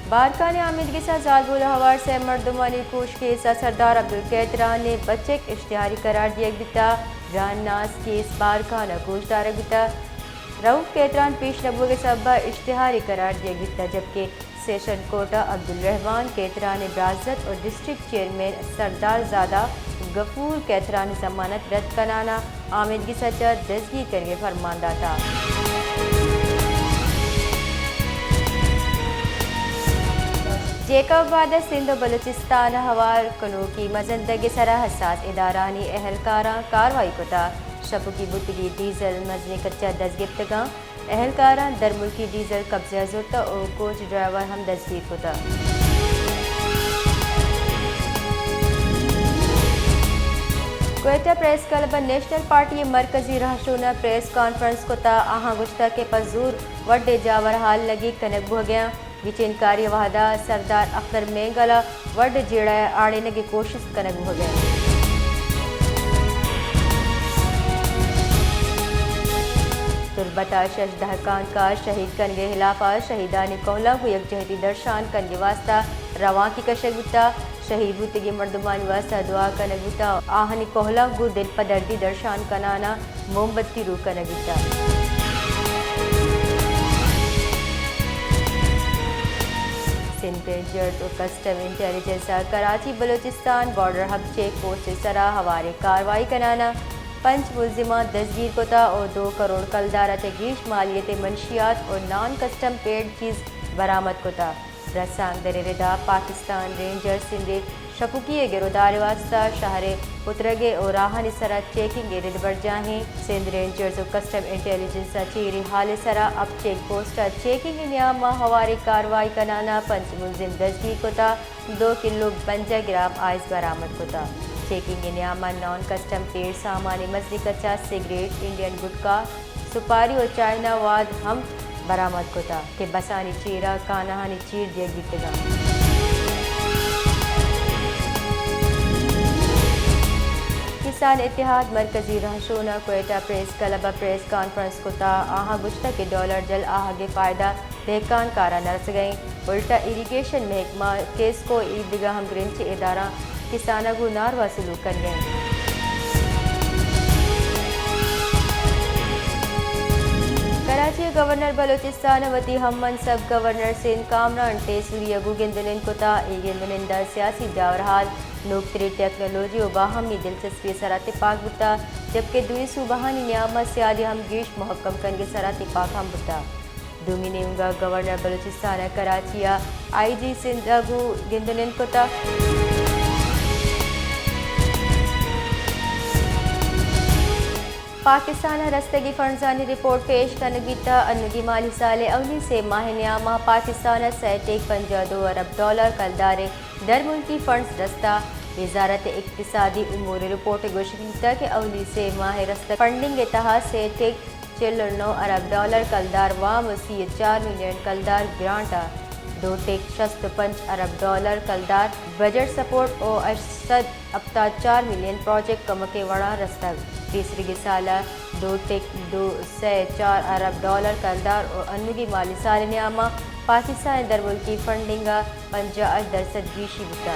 بارکان حامد کے ساتھ زالبول ہوار سے مردمانی کوش کے سردار عبدالقیتران نے بچے اشتہاری قرار دیا گتا جان ناس کیس بارکانہ کوش دارک گتا رؤف کیتران پیش نبو کے سبب اشتہاری قرار دیا گتا جبکہ سیشن کوٹا عبدالرحمان کیتران برازت اور ڈسٹرکٹ چیئرمین سردار زادہ غفور کیتران ضمانت رد کنانا حامد کی سچا دزگیر کرنے فرماندہ تھا جیکب وعدہ سندھ و بلوچستان ہوار کنو کی مزندگی سرا حساس ادارانی اہلکاراں کاروائی کتا شپکی بتگی ڈیزل مزنی کچا دزگرتگاں اہلکاراں در ملکی ڈیزل قبضہ زرتا اور کوچ ڈرائیور ہم دزگیر کتا Quetta press club national party مرکزی رہشونہ پریس کانفرنس کتا آہاں گشتہ کے پزور وڈے جاور حال لگی کنک بھو گیا گچین کاری وحدہ سردار اختر مینگلا وڈ جیڑا آڑینے کی کوشش کنک ہو گیا تربتا شش دہکان کا شہید کنگے خلافہ شہیدانی کوہلا کو یکجہتی درشان کنگے واسطہ رواں کی کشک بتا شہید بوتگی مردمانی واسطہ دعا کنک بتا آہنی کوہلا کو دل پدردی درشان کنانا موم بتی رو کنک بتا سندھ رینجرز اور custom intelligence Karachi Balochistan border hub check post سرا ہوارے کاروائی کنانا 5 ملزمان دزگیر کتا اور 2 کروڑ کلدارہ تگیش مالیت منشیات اور نان کسٹم پیڈ چیز برآمد کتا رسانگ در ردا پاکستان رینجر سندھ شپکی گرودار واسطہ شہر پترگے اور راہانی سرا چیکنگ رد برجاہیں سندھ رینجرز اور کسٹم انٹیلیجنس چیری حال سرا اب چیک پوسٹ چیکنگ نیام ہواری کاروائی کنانا 5 ملزم دزگیر کتا 2 کلو 5 گرام آئس برآمد کتا چیکنگ نیام نان کسٹم پیڑ سامانی مزدی کچا سگریٹ انڈین گٹکا سپاری اور چائنا واد ہم برآمد کتا کہ بسانی چیرا کانہانی چیر دیا گیتگا کسان اتحاد مرکزی رہشونہ Quetta press club press conference کتا آہاں گشتہ کے ڈالر جل آہا کے فائدہ دہکان کارا نرس گئیں الٹا ایریگیشن محکمہ کیس کو عیدگاہ ہم گرنچ ادارہ کسانہ کو ناروا سلوک کر گئیں کراچی گورنر بلوچستان وتی ہم منصب گورنر سندھ کامران ٹیسوری اگو گندنن کتا گندنندہ سیاسی جاورحال نوکتری ٹیکنالوجی و باہمی دلچسپی سرا اتفاق بتا جبکہ دوئی صوبہانی نیامت سیادی ہم گیش محکم کنگے سرا اتفاق ہم بتا دومی نیونگا گورنر بلوچستان کراچی آئی جی سندھ اگو گندنن کتا پاکستان رستگی فنڈزانی رپورٹ پیش کنگیتا انگی مالی سال اولی سے ماہ نیامہ پاکستان $52 ارب کلدارے در ملکی فنڈز رستہ وزارت اقتصادی امور رپورٹ گوشتہ کہ اولی سے ماہ رستہ فنڈنگ اتحاد سے $49 ارب کلدار وام 4 ملین کلدار گرانٹا 2.65 ارب ڈالر بجٹ سپورٹ اور 4 ملین پروجیکٹ کمکے وڑا رستہ تیسری سالہ 2.24 ارب ڈالر کلدار اور انگی مالی سال نیامہ پاکستان در ملکی فنڈنگا 50% گیشی بتا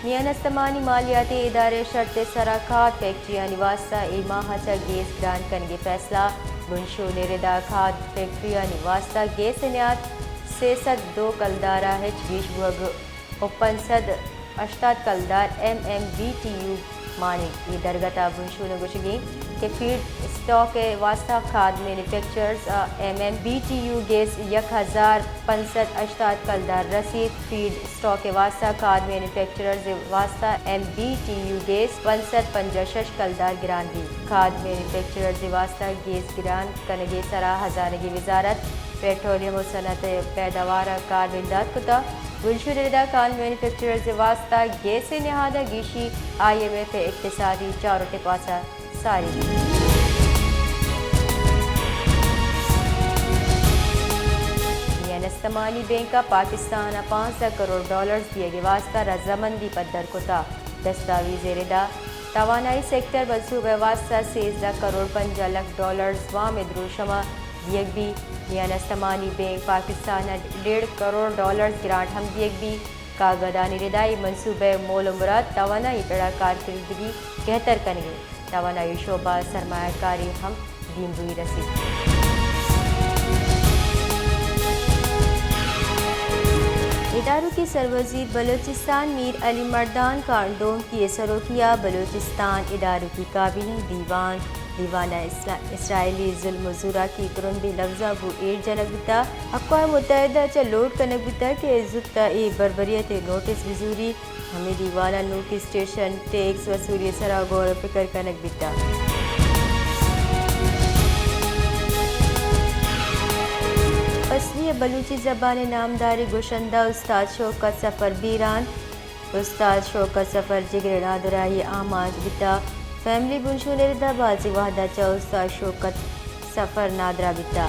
نیانستمانی مالیاتی ادارے شرط سراکھات فیکٹریانی واسطہ ایماہ چا گیس گرانٹ کنگے فیصلہ گنشو نردا کھاد فیکٹریانی واسطہ گیس نیات 302 کلدارہ ہچ گیش بھگ 580 کلدار MMBTU مانے یہ درگتا گنشو نے گوشگی کہ فیڈ اسٹاک واسطہ کھاد مینوفیکچرز MMBTU گیس 1580 کلدار رسید فیڈ اسٹاک واسطہ کھاد مینوفیکچرز واسطہ MBTU گیس 556 کلدار گران دی کھاد مینوفیکچرز واسطہ گیس گران کنگے سرا ہزارگی وزارت پیٹرولیم و صنعت پیداوار کار امداد کتا گلشو ردا کان مینوفیکچرز واسطہ گیس نہادہ گیشی IMF اقتصادی چاروں پاسا ساری نیانستمانی بینکا پاکستان $500 کروڑ دیے گے واسطہ رضامندی پدر کتا دستاویز ردا توانائی سیکٹر منصوبہ واسطہ 13 کروڑ 5 لاکھ ڈالرز وام دروشمہ دیگ بھی میاں نستمانی bank Pakistan 1.5 crore dollars grant ہم دیگ بھی کاغدانی ردائی منصوبہ مول و مراد توانائی پیڑا کارکردگی بہتر کنگے توانائی شعبہ سرمایہ کاری ہم دین روی رسید اداروں کی سروزیر بلوچستان میر علی مردان کانڈوم کی سروکیہ بلوچستان اداروں کی کابینہ دیوانہ اسرائیلی ظلم و زورا کی گرندی لفظہ بو ایر جنگ بتا اقوام متحدہ چا لوٹ کنگ بتا کہ زدتا ای بربریت نوٹس بزوری ہمیں دیوانہ نوٹی اسٹیشن ٹیکس وصولی سرا غور و فکر کنگ بتا اصلی بلوچی زبان نامداری گوشندہ استاد شوکت سفر بیران استاد شوکت سفر جگر نادرائی آماج بتا فیملی بنشون ردا بازی وحدہ چا استاد شوکت سفر نادرا بتا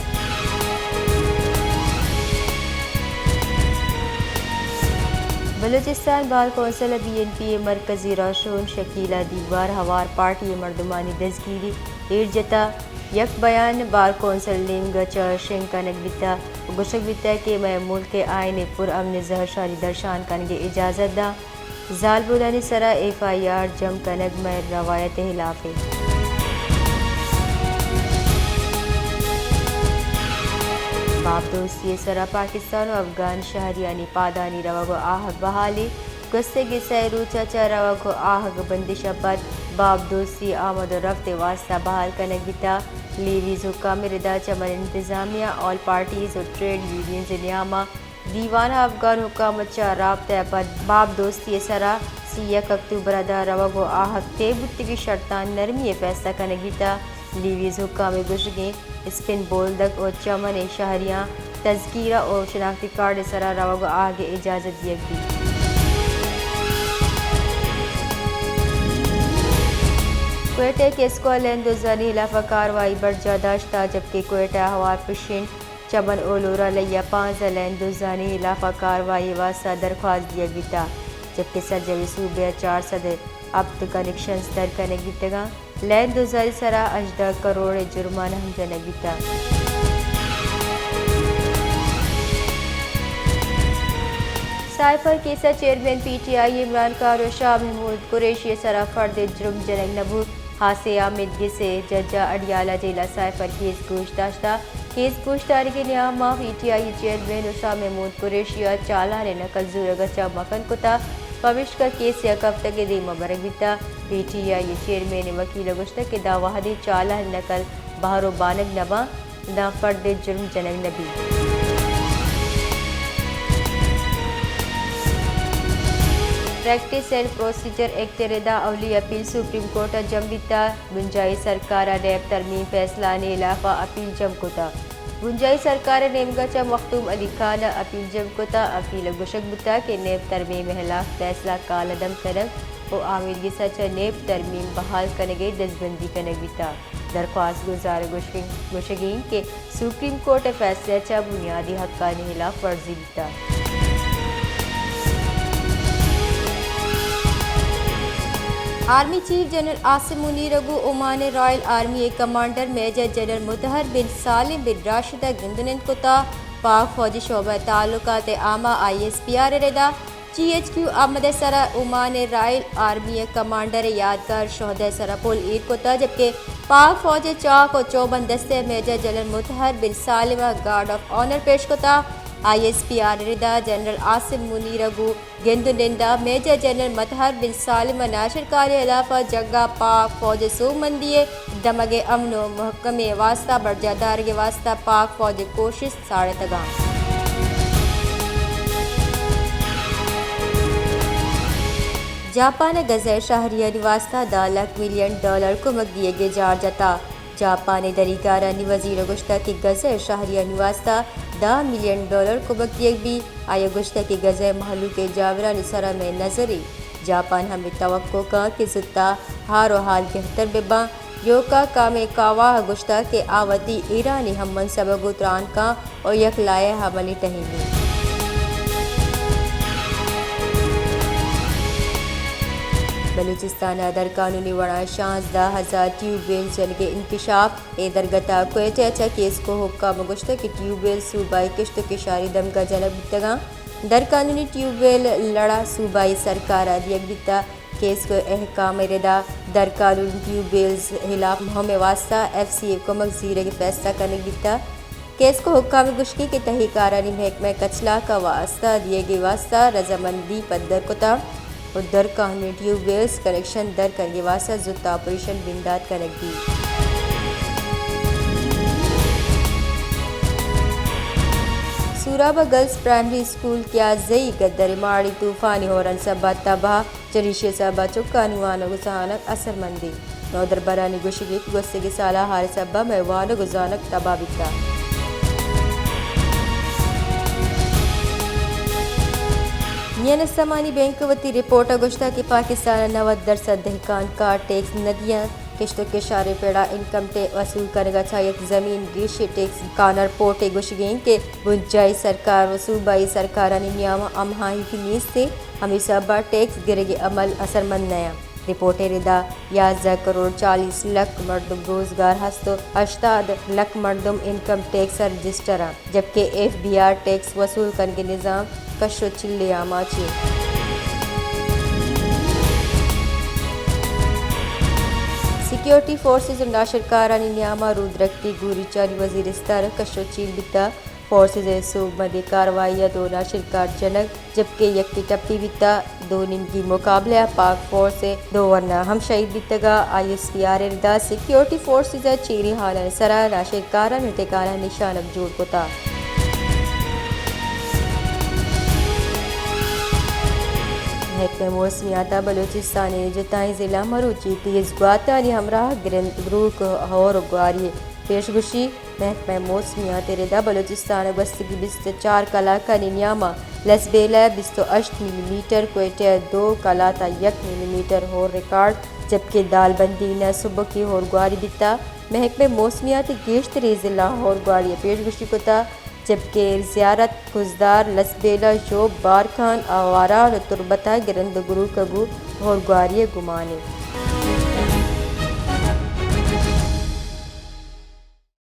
بلوچستان بار کونسل BNP مرکزی راشون شکیلہ دیوار ہوار پارٹی مردمانی دزگیری ایرجتا یک بیان بار کونسل نیم گچا شنکنک بتا گشک بتا کہ میں ملک آئین پر امن زہر شاری درشان کنگے اجازت دا زال بودانی سرا FIR جم کنگ میں روایت خلاف ہے باب دوستی سرا پاکستان و افغان شہریانی پادانی روگو آہگ بحالی گستے گسے روچا چا روگو آہگ بندش بد باب دوستی آمد و رفت واسطہ بحال کنگ بتا لیویز حکام ردا چمن انتظامیہ آل پارٹیز و ٹریڈ یونینز نیامہ دیوانہ افغان حکامت چا رابطہ بد باب دوستی سرا 1 اکتوبر دا روگو آہگ تے بتگی شرطان نرمی فیصلہ کنگ بتا لیویز حکام گشگیں اسپن بولدک اور چمن شہریاں تذکیرہ اور شناختی کارڈ سرا روگو آگے اجازت دیگ دی کوئٹہ کیس کو لیندوزانی خلاف کاروائی برجا داشتہ جبکہ کوئٹہ ہوار پشین چمن اولورا لیا 5 لیندوزانی خلاف کاروائی واسطہ درخواست دیا گیا جبکہ سرجوی صوبہ 400 اب کنیکشنز در کنگ گیتگا لیندوزاری سرا 18 کروڑ جرمانہ ہم جنگ گیتا سائفر کیسا چیئرمین PTI عمران خان و شاہ محمود قریشی سرا فرد جرم جنگ نبو حاصل آمد گسے ججا اڈیالہ جیلا سائفر کیس گوشت داشتہ کیس گوشتاری کے نیامہ PTI چیئرمین و شاہ محمود قریشی چالہ نے نقل زور گچا مکن کتا پوش کا کیس یک ہفتہ کے دیمہ برگ بیتا PTI چیئرمین وکیل گشتہ کے دا وحدی چالہ نقل بہر و بانگ نبا دا فرد جرم جنگ نبی پریکٹس اینڈ پروسیجر ایکٹ ردا اولی اپیل سپریم کورٹ جم بیتا گنجائی سرکار نیب ترمیم فیصلہ نے علاوہ اپیل جم کتا گنجائی سرکار نیمگا چا مختوم علی خان اپیل جم کتا اپیل گشک بتا کہ نیب ترمیم خلاف فیصلہ کالدم کنگ و آمیر گسا چا نیب ترمیم بحال کنگے دزبندی کنگ بیتا درخواست گزار گشگین کے سپریم کورٹ فیصلہ چا بنیادی حقانی خلاف ورزی بیتا army chief general Asim Munir اگو Oman royal army commander major general Mutahar bin Salim bin راشدہ گندنند کتا پاک فوجی شعبہ تعلقات عامہ ISPR ردا GHQ احمد سرا عمان رائل آرمی کمانڈر یادگار شہدہ سرا پول عید کتا جبکہ پاک فوج چاک و چوبند دستے major general Mutahar bin Salim guard of honour پیش کتا ISPR ردا جنرل عاصم منیر اگو گندو نندا میجر جنرل مطہر بن سالم ناشر کاری علاقہ جگہ پاک فوج سو مندیے دمگ امن و محکمے واسطہ برجادار کے واسطہ پاک فوج کوشش ساڑے تگام جاپان غزہ شہریانی واسطہ $10 ملین کو مگ دیے گے جار جتا جاپانی دریگارانی وزیر گشتہ کی غزہ شہریانی واسطہ $10 ملین کو مگ دیے بھی آیا گشتہ کی غزہ محلو کے جاورانی سرا میں نظری جاپان ہمیں توقع کا کہ زدہ ہار و حال بہتر ببا یوکا کامے کاواہ گشتہ کے آوتی ایرانی ہم منصبہ گتران کا اور یک لائے حملی ٹہینی بلوچستان در قانونی وڑا 16,000 ٹیوب ویل چل کے انکشاف درگتا کوئٹہ اچھا کیس کو حکام گشتہ کہ ٹیوب ویل صوبائی کشت کشاری دم کا جنب بیتگاں در قانونی ٹیوب ویل لڑا صوبائی سرکار دیگ بیتا کیس کو احکام ردا در قانون ٹیوب ویلز خلاف مہم واسطہ FCA کو مغزیر کے فیصلہ کرنے بیتا کیس کو حکام گشکی کے تحقیقارانی محکمہ کچلا کا واسطہ دیے گئے واسطہ رضامندی پدر کتا اور در قانونی ٹیوب ویلز کنیکشن در کرنے واسطہ زدہ آپریشن بندات کنک دی سورابا گرلز پرائمری اسکول کیا زئی گدر ماڑی طوفانی ہورن سبا تباہ جریشے سبا چکانوانو گزانک اثر مندی نودر برانی گوشگیت گوستگی سالہ ہار سبا میوانو گزانک تباہ بیتا نیان سمانی بینک وتی رپورٹ گوشتہ کہ پاکستان 90% دہقان کا ٹیکس ندیاں کشت کے شارے پیڑا انکم ٹیکس وصول کرنے کا چاہیت زمین گیش ٹیکس کانر پورٹے گوشگین کے بنجائی سرکار و صوبائی سرکارانی نیام امہائی کی نیز سے ہمیشہ با ٹیکس گرے عمل اثر مند نیا رپورٹ ردا 11 کروڑ 40 لاکھ مردم روزگار ہستو 80 لاکھ مردم انکم ٹیکس رجسٹر جبکہ FBR ٹیکس وصول کرنے کے نظام کشو چلے آماچی سیکیورٹی فورسز ناشر کارانی نیاما رود رکھتی گوری چاری وزیرستان کشو چیل بیتا فورسز صوب مدی کاروائی دو ناشرکار جنگ جبکہ یکی ٹپی بیتا دو نمگی مقابلہ پاک فورس دو ورنہ ہم شہید بیتگا ISPR ردا سیکیورٹی فورسز چیری حالان سرا ناشرکاران ٹکانا نشانک جوڑ کتا محکمہ موسمیات بلوچستان جتائیں ضلع مروچی تیز گواتانی ہمراہ گرند گروک اور گواری پیشگوشی محکمہ موسمیات ردا بلوچستان گوستگی 24 کلا کا نیاما لسبیلا 28 ملی میٹر کوئٹہ 2 کلا تا 1 ملی میٹر ہور ریکارڈ جبکہ دال بندی نہ صبح کی ہور گواری بیتا محکمہ موسمیات گیشتری ضلع ہور گواری پیشگوشی کتا جبکہ زیارت گزدار لسبیلا شوب بارکھان آوارا تربتا گرند گرو کگو اور گواری گمانے